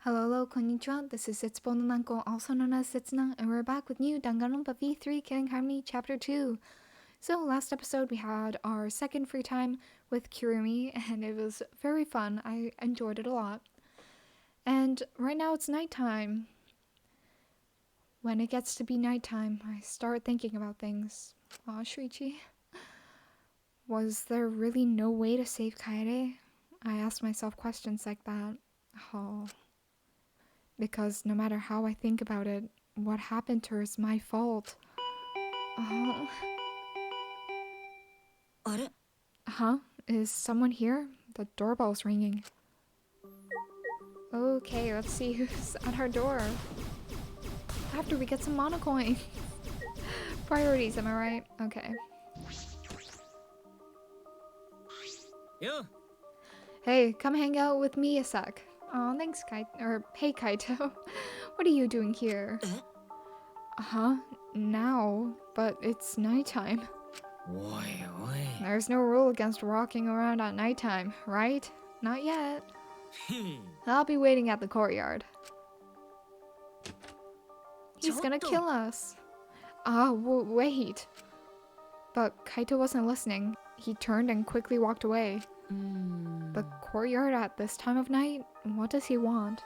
Hello, konnichiwa. This is Setsubo no Nanko, also known as Setsuna, and we're back with new Danganronpa V3 Killing Harmony Chapter 2. So, last episode we had our second free time with Kirumi, and it was very fun. I enjoyed it a lot. And right now it's nighttime. When it gets to be nighttime, I start thinking about things. Aw, Shuichi. Was there really no way to save Kaede? I asked myself questions like that. Oh. Because no matter how I think about it, what happened to her is my fault. Huh? Is someone here? The doorbell's ringing. Okay, let's see who's at our door. After we get some monocoin. Priorities, am I right? Okay. Yeah. Hey, come hang out with me a sec. Oh, thanks, Kaito. Or, hey, Kaito. What are you doing here? Huh? Now? But it's nighttime. Oi. There's no rule against walking around at nighttime, right? Not yet. I'll be waiting at the courtyard. He's gonna kill us. Wait. But Kaito wasn't listening. He turned and quickly walked away. The courtyard at this time of night? What does he want?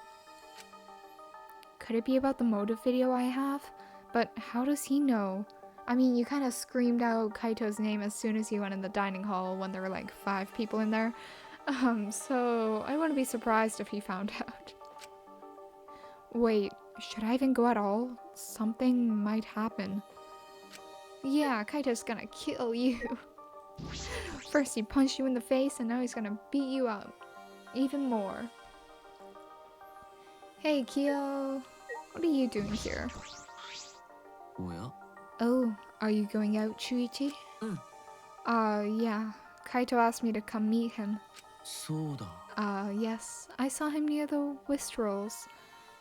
Could it be about the motive video I have? But how does he know? I mean, you kind of screamed out Kaito's name as soon as you went in the dining hall when there were like 5 people in there. So I wouldn't be surprised if he found out. Wait, should I even go at all? Something might happen. Yeah, Kaito's gonna kill you. First he punched you in the face and now he's gonna beat you up. Even more. Hey, Kyo. What are you doing here? Well. Oh, are you going out, Shuichi? Yeah. Kaito asked me to come meet him. Yes. I saw him near the whist rolls.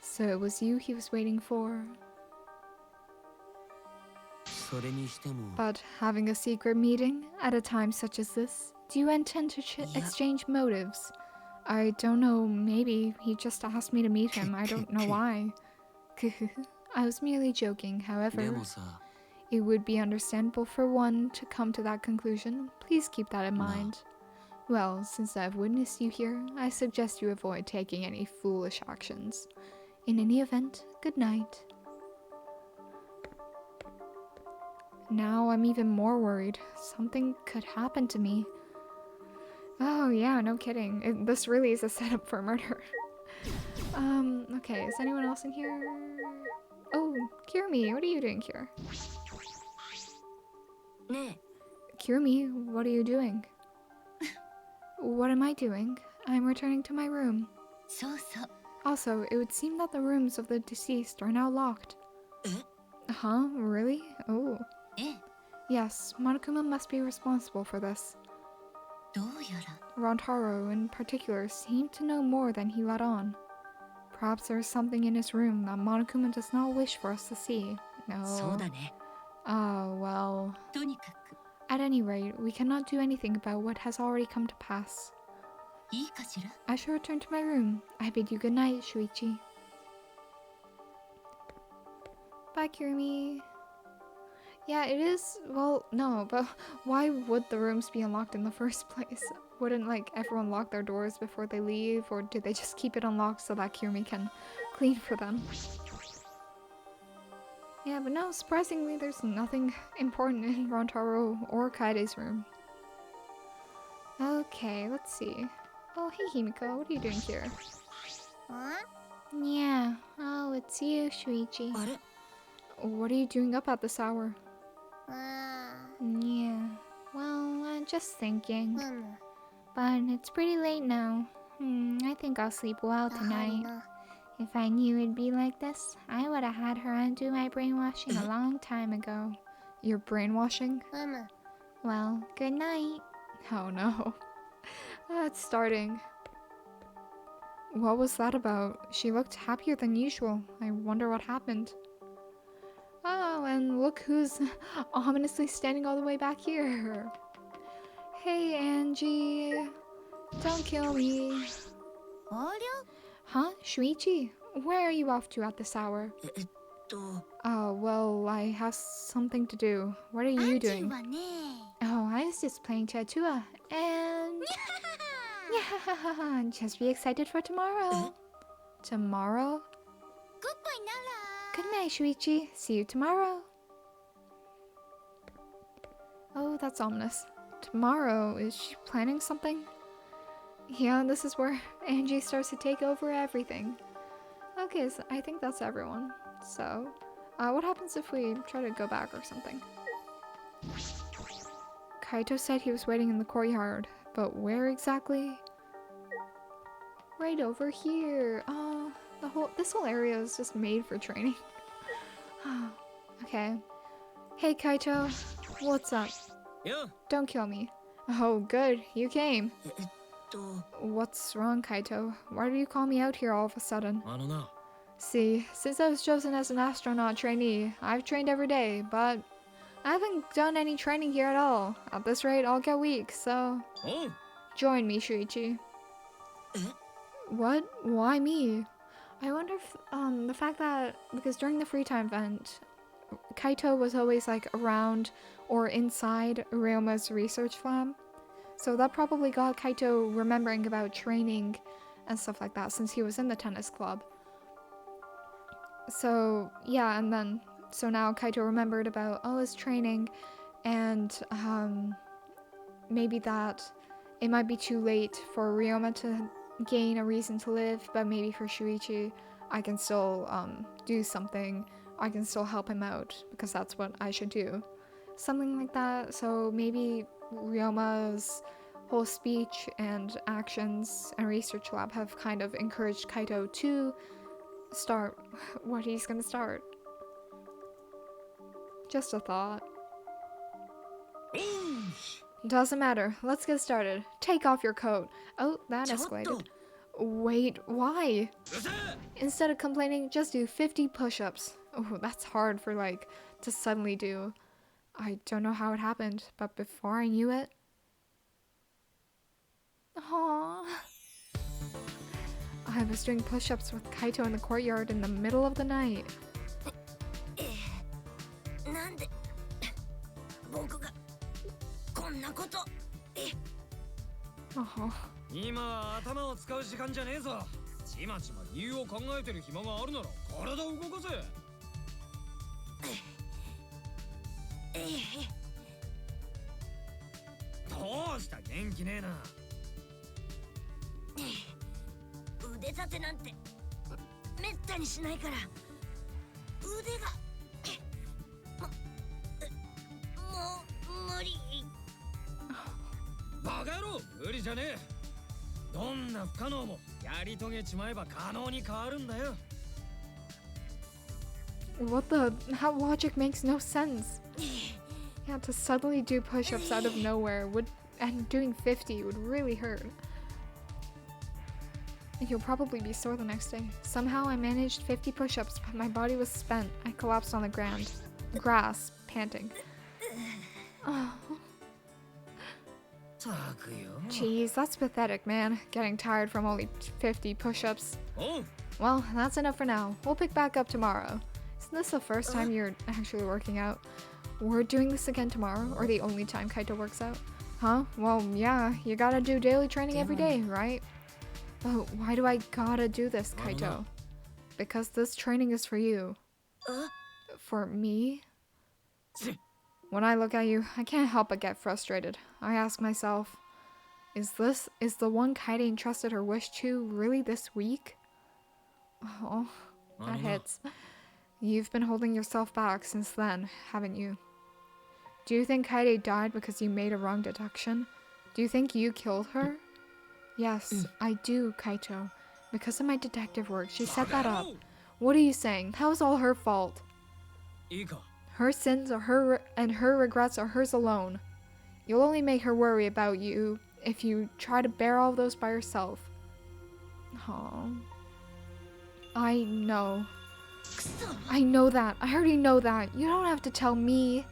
So it was you he was waiting for. But having a secret meeting at a time such as this, do you intend to exchange motives? I don't know, maybe he just asked me to meet him, I don't know why. I was merely joking, however. It would be understandable for one to come to that conclusion. Please keep that in mind. Well, since I've witnessed you here, I suggest you avoid taking any foolish actions. In any event, good night. Now I'm even more worried. Something could happen to me. Oh yeah, no kidding. This really is a setup for murder. Okay, is anyone else in here? Oh, Kirumi, what are you doing here? Kirumi, what are you doing? What am I doing? I'm returning to my room. Also, it would seem that the rooms of the deceased are now locked. Huh? Really? Oh. Yes, Monokuma must be responsible for this. Rantaro, in particular, seemed to know more than he let on. Perhaps there is something in his room that Monokuma does not wish for us to see. No. Well. At any rate, we cannot do anything about what has already come to pass. I shall return to my room. I bid you good night, Shuichi. Bye, Kirumi. Yeah, it is. Well, no, but why would the rooms be unlocked in the first place? Wouldn't, like, everyone lock their doors before they leave? Or do they just keep it unlocked so that Kirumi can clean for them? Yeah, but no, surprisingly, there's nothing important in Rantaro or Kaede's room. Okay, let's see. Oh, hey Himiko, what are you doing here? Yeah, oh, it's you, Shuichi. What are you doing up at this hour? Yeah, well, I'm just thinking. But it's pretty late now. I think I'll sleep well tonight. If I knew it'd be like this, I would have had her undo my brainwashing a long time ago. Your brainwashing? Well, good night. Oh no. It's starting. What was that about? She looked happier than usual. I wonder what happened. Oh, and look who's ominously standing all the way back here. Hey, Angie. Don't kill me. Huh? Shuichi? Where are you off to at this hour? と Oh, well, I have something to do. What are you doing? はね Oh, I was just playing Chatua. And... Yeah, just be excited for tomorrow. Tomorrow? グッバイなら Good night, Shuichi. See you tomorrow. Oh, that's ominous. Tomorrow? Is she planning something? Yeah, this is where Angie starts to take over everything. Okay, so I think that's everyone. So, what happens if we try to go back or something? Kaito said he was waiting in the courtyard, but where exactly? Right over here. Oh, this whole area is just made for training. Okay. Hey, Kaito. What's up? よ Don't kill me. Oh, good. You came. と What's wrong, Kaito? Why do you call me out here all of a sudden? な See, since I was chosen as an astronaut trainee, I've trained every day, but I haven't done any training here at all. At this rate, I'll get weak, so おう join me, Shuichi. What? Why me? I wonder if, the fact that, because during the free time event, Kaito was always, like, around or inside Ryoma's research lab. So that probably got Kaito remembering about training and stuff like that since he was in the tennis club. So, yeah, and then, so now Kaito remembered about all his training and, maybe that it might be too late for Ryoma to gain a reason to live, but maybe for Shuichi, I can still, do something. I can still help him out, because that's what I should do. Something like that, so maybe Ryoma's whole speech and actions and research lab have kind of encouraged Kaito to start what he's gonna start. Just a thought. Doesn't matter. Let's get started. Take off your coat. Oh, that ちょっと escalated. Wait, why? うるせえ Instead of complaining, just do 50 push-ups. Oh, that's hard for, like, to suddenly do. I don't know how it happened, but before I knew it... Aww. I was doing push-ups with Kaito in the courtyard in the middle of the night. なんで僕がこんなことえ Oh. 今は頭を使う時間じゃねえぞちまちま理由を考えてる暇があるなら体を動かせどうした元気ねえな腕立てなんてめったにしないから腕がもう無理バカ野郎無理じゃねえどんな不可能もやり遂げちまえば可能に変わるんだよ What the? How logic makes no sense. Yeah, to suddenly do push-ups out of nowhere would, and doing 50 would really hurt. You'll probably be sore the next day. Somehow I managed 50 push-ups, but my body was spent. I collapsed on the grass, panting. Oh. たくよ Jeez, that's pathetic, man. Getting tired from only 50 push-ups. おう Well, that's enough for now. We'll pick back up tomorrow. Isn't this the first time you're actually working out? We're doing this again tomorrow, or the only time Kaito works out? Huh? Well, yeah, you gotta do daily training every day, right? But why do I gotta do this, Kaito? Because this training is for you. For me? When I look at you, I can't help but get frustrated. I ask myself, is the one Kaito entrusted her wish to really this weak? Oh, that hits. You've been holding yourself back since then, haven't you? Do you think Kaito died because you made a wrong deduction? Do you think you killed her? Yes, I do, Kaito. Because of my detective work, she set that up. What are you saying? That was all her fault. いいか Her sins are her and her regrets are hers alone. You'll only make her worry about you if you try to bear all those by yourself. Aww. I know. I know that. I already know that. You don't have to tell me.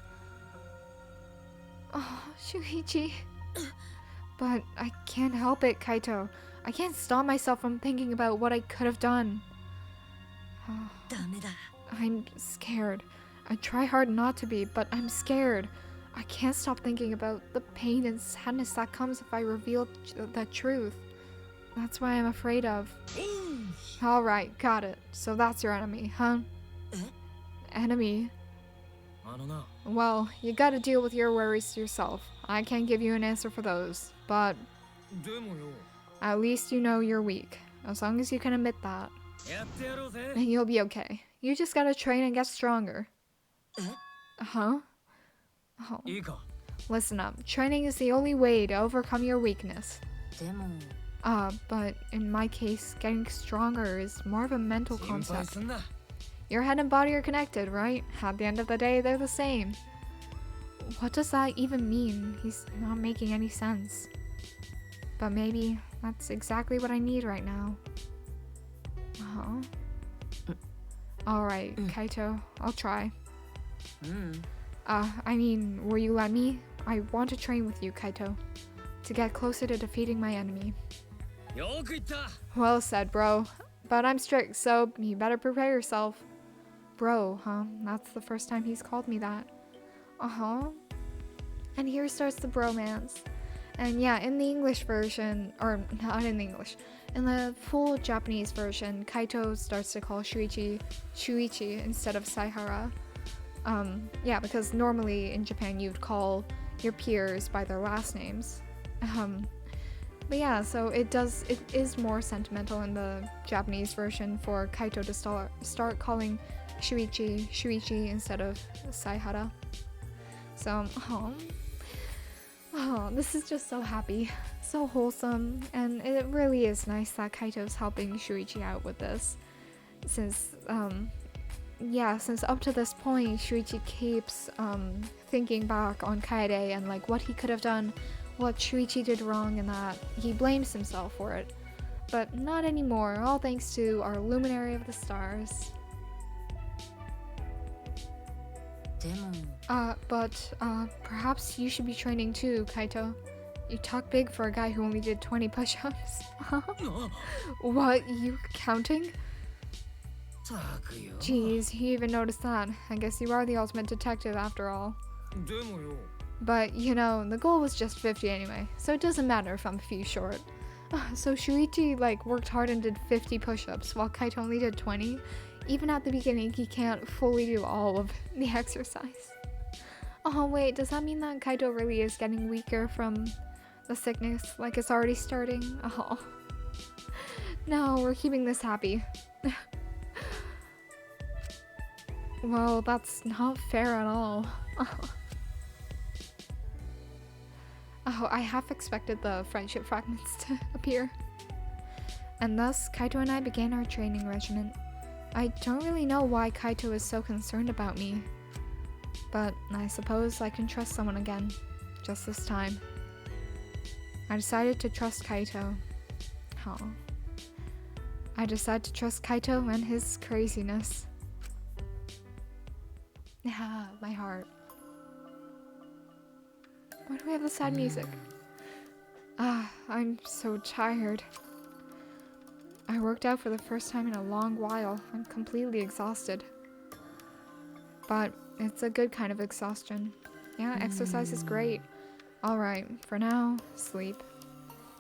Oh, Shuichi. But I can't help it, Kaito. I can't stop myself from thinking about what I could have done. ダメだ I'm scared. I try hard not to be, but I'm scared. I can't stop thinking about the pain and sadness that comes if I reveal the truth. That's why I'm afraid of. Alright, got it. So that's your enemy, huh? Enemy? あのな Well, you gotta deal with your worries yourself. I can't give you an answer for those, but でもよ at least you know you're weak. As long as you can admit that, やってやろうぜ then you'll be okay. You just gotta train and get stronger. Huh? Oh. いいか Listen up. Training is the only way to overcome your weakness. でも But in my case, getting stronger is more of a mental 心配 concept. すんな Your head and body are connected, right? At the end of the day, they're the same. What does that even mean? He's not making any sense. But maybe that's exactly what I need right now. Alright, Kaito, I'll try. I mean, will you let me? I want to train with you, Kaito. To get closer to defeating my enemy. よく言った Well said, bro. But I'm strict, so you better prepare yourself. Bro, huh? That's the first time he's called me that. And here starts the bromance. And yeah, in the English version, or not in the English, in the full Japanese version, Kaito starts to call Shuichi instead of Saihara. Yeah, because normally in Japan you'd call your peers by their last names. But yeah, so it is more sentimental in the Japanese version for Kaito to start calling Shuichi instead of Saihara. So, this is just so happy, so wholesome, and it really is nice that Kaito's helping Shuichi out with this. Since up to this point, Shuichi keeps thinking back on Kaede and like what he could have done, what Shuichi did wrong, and that he blames himself for it. But not anymore, all thanks to our Luminary of the Stars. でも Perhaps you should be training too, Kaito. You talk big for a guy who only did 20 push-ups. What, you counting? たくよ Jeez, you even noticed that. I guess you are the ultimate detective after all. でもよ But, you know, the goal was just 50 anyway, so it doesn't matter if I'm a few short. So Shuichi, like, worked hard and did 50 push-ups, while Kaito only did 20? Even at the beginning, he can't fully do all of the exercise. Oh, wait, does that mean that Kaito really is getting weaker from the sickness? Like, it's already starting? Oh. No, we're keeping this happy. Well, that's not fair at all. Oh, I half expected the friendship fragments to appear. And thus, Kaito and I began our training regimen. I don't really know why Kaito is so concerned about me, but I suppose I can trust someone again, just this time. I decided to trust Kaito. I decided to trust Kaito and his craziness. My heart. Why do we have the sad music? I'm so tired. I worked out for the first time in a long while. I'm completely exhausted. But it's a good kind of exhaustion. Yeah, exercise is great. Alright, for now, sleep.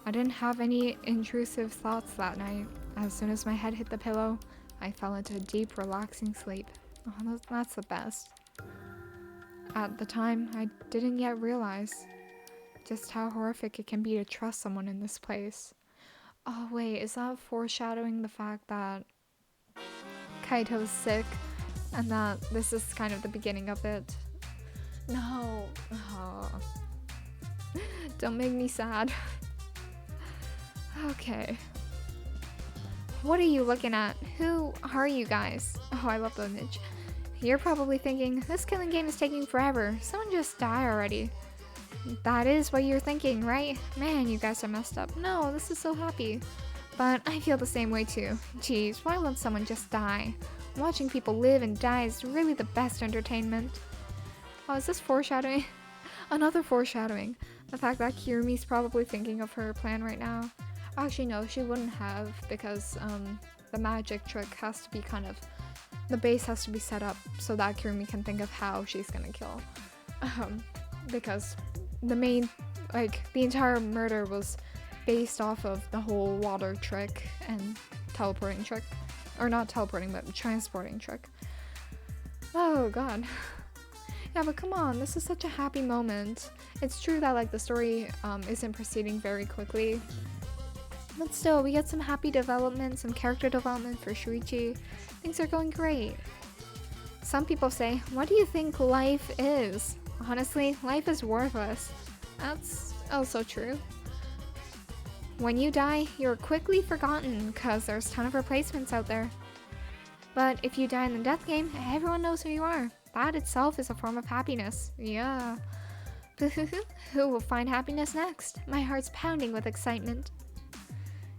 I didn't have any intrusive thoughts that night. As soon as my head hit the pillow, I fell into a deep, relaxing sleep. Oh, that's the best. At the time, I didn't yet realize just how horrific it can be to trust someone in this place. Oh wait, is that foreshadowing the fact that Kaito's sick and that this is kind of the beginning of it? No. Oh. Don't make me sad. Okay. What are you looking at? Who are you guys? Oh, I love the image. You're probably thinking, this killing game is taking forever. Someone just die already. That is what you're thinking, right? Man, you guys are messed up. No, this is so happy. But I feel the same way too. Jeez, why won't someone just die? Watching people live and die is really the best entertainment. Oh, is this foreshadowing? Another foreshadowing. The fact that Kirumi's probably thinking of her plan right now. Actually, no, she wouldn't have, because the magic trick has to be kind of, the base has to be set up so that Kirumi can think of how she's gonna kill. Because the main, like, the entire murder was based off of the whole water trick and teleporting trick. Or not teleporting, but transporting trick. Oh god. Yeah, but come on, this is such a happy moment. It's true that, like, the story isn't proceeding very quickly. But still, we get some happy development, some character development for Shuichi. Things are going great. Some people say, what do you think life is? Honestly, life is worthless. That's also true. When you die, you're quickly forgotten because there's a ton of replacements out there. But if you die in the death game, everyone knows who you are. That itself is a form of happiness. Yeah. Who will find happiness next? My heart's pounding with excitement.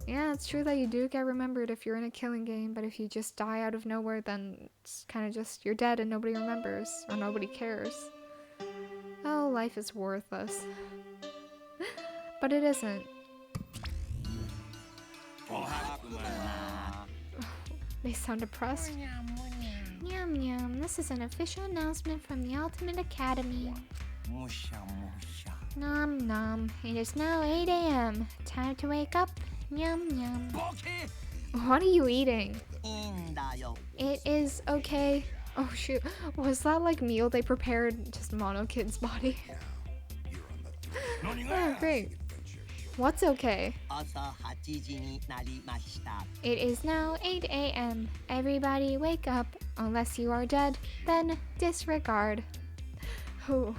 Yeah, it's true that you do get remembered if you're in a killing game, but if you just die out of nowhere, then it's kind of just, you're dead and nobody remembers, or nobody cares. Oh, life is worthless. But it isn't. They sound depressed. Yum yum, this is an official announcement from the Ultimate Academy. Nom nom, it is now 8 AM. Time to wake up. Yum yum. What are you eating? It is okay. Oh shoot, was that like meal they prepared just Mono Kid's body? Oh great. What's okay? It is now 8 AM. Everybody wake up. Unless you are dead, then disregard. Oh.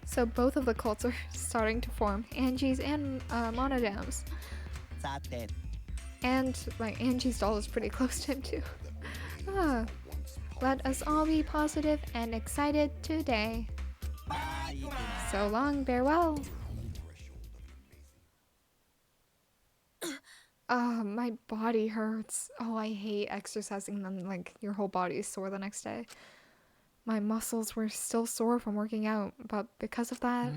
So both of the cults are starting to form. Angie's and Monodam's. And like Angie's doll is pretty close to him too. Let us all be positive and excited today. So long, farewell. My body hurts. Oh, I hate exercising, then like your whole body is sore the next day. My muscles were still sore from working out, but because of that,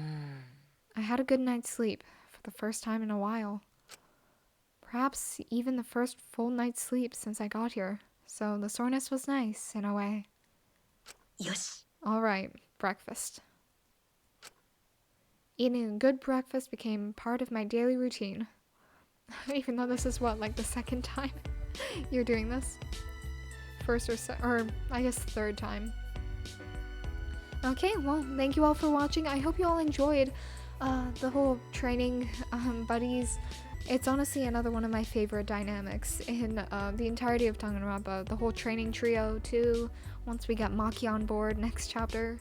I had a good night's sleep for the first time in a while. Perhaps even the first full night's sleep since I got here. So the soreness was nice in a way. Yes. Alright, breakfast. Eating a good breakfast became part of my daily routine. Even though this is what, like the second time you're doing this? First or I guess third time. Okay, well, thank you all for watching. I hope you all enjoyed the whole training buddies. It's honestly another one of my favorite dynamics in the entirety of Danganronpa. The whole training trio too, once we get Maki on board next chapter.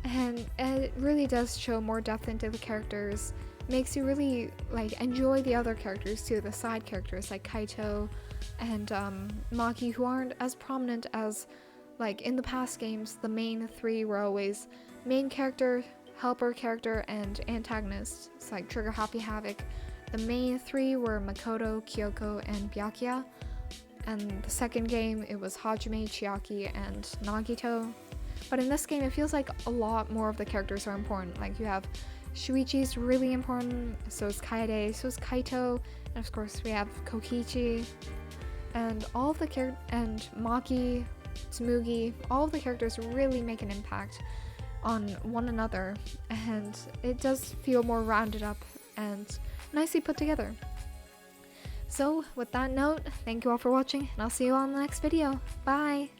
And it really does show more depth into the characters. Makes you really like enjoy the other characters too, the side characters like Kaito and Maki, who aren't as prominent as like in the past games. The main three were always main character, helper character, and antagonist. It's like Trigger Happy Havoc. The main three were Makoto, Kyoko, and Byakuya. And the second game it was Hajime, Chiaki, and Nagito. But in this game it feels like a lot more of the characters are important. Like you have Shuichi's really important, so is Kaede, so is Kaito, and of course we have Kokichi, and all of the and Maki, Tsumugi, all of the characters really make an impact on one another, and it does feel more rounded up and nicely put together. So with that note, thank you all for watching, and I'll see you all in the next video. Bye!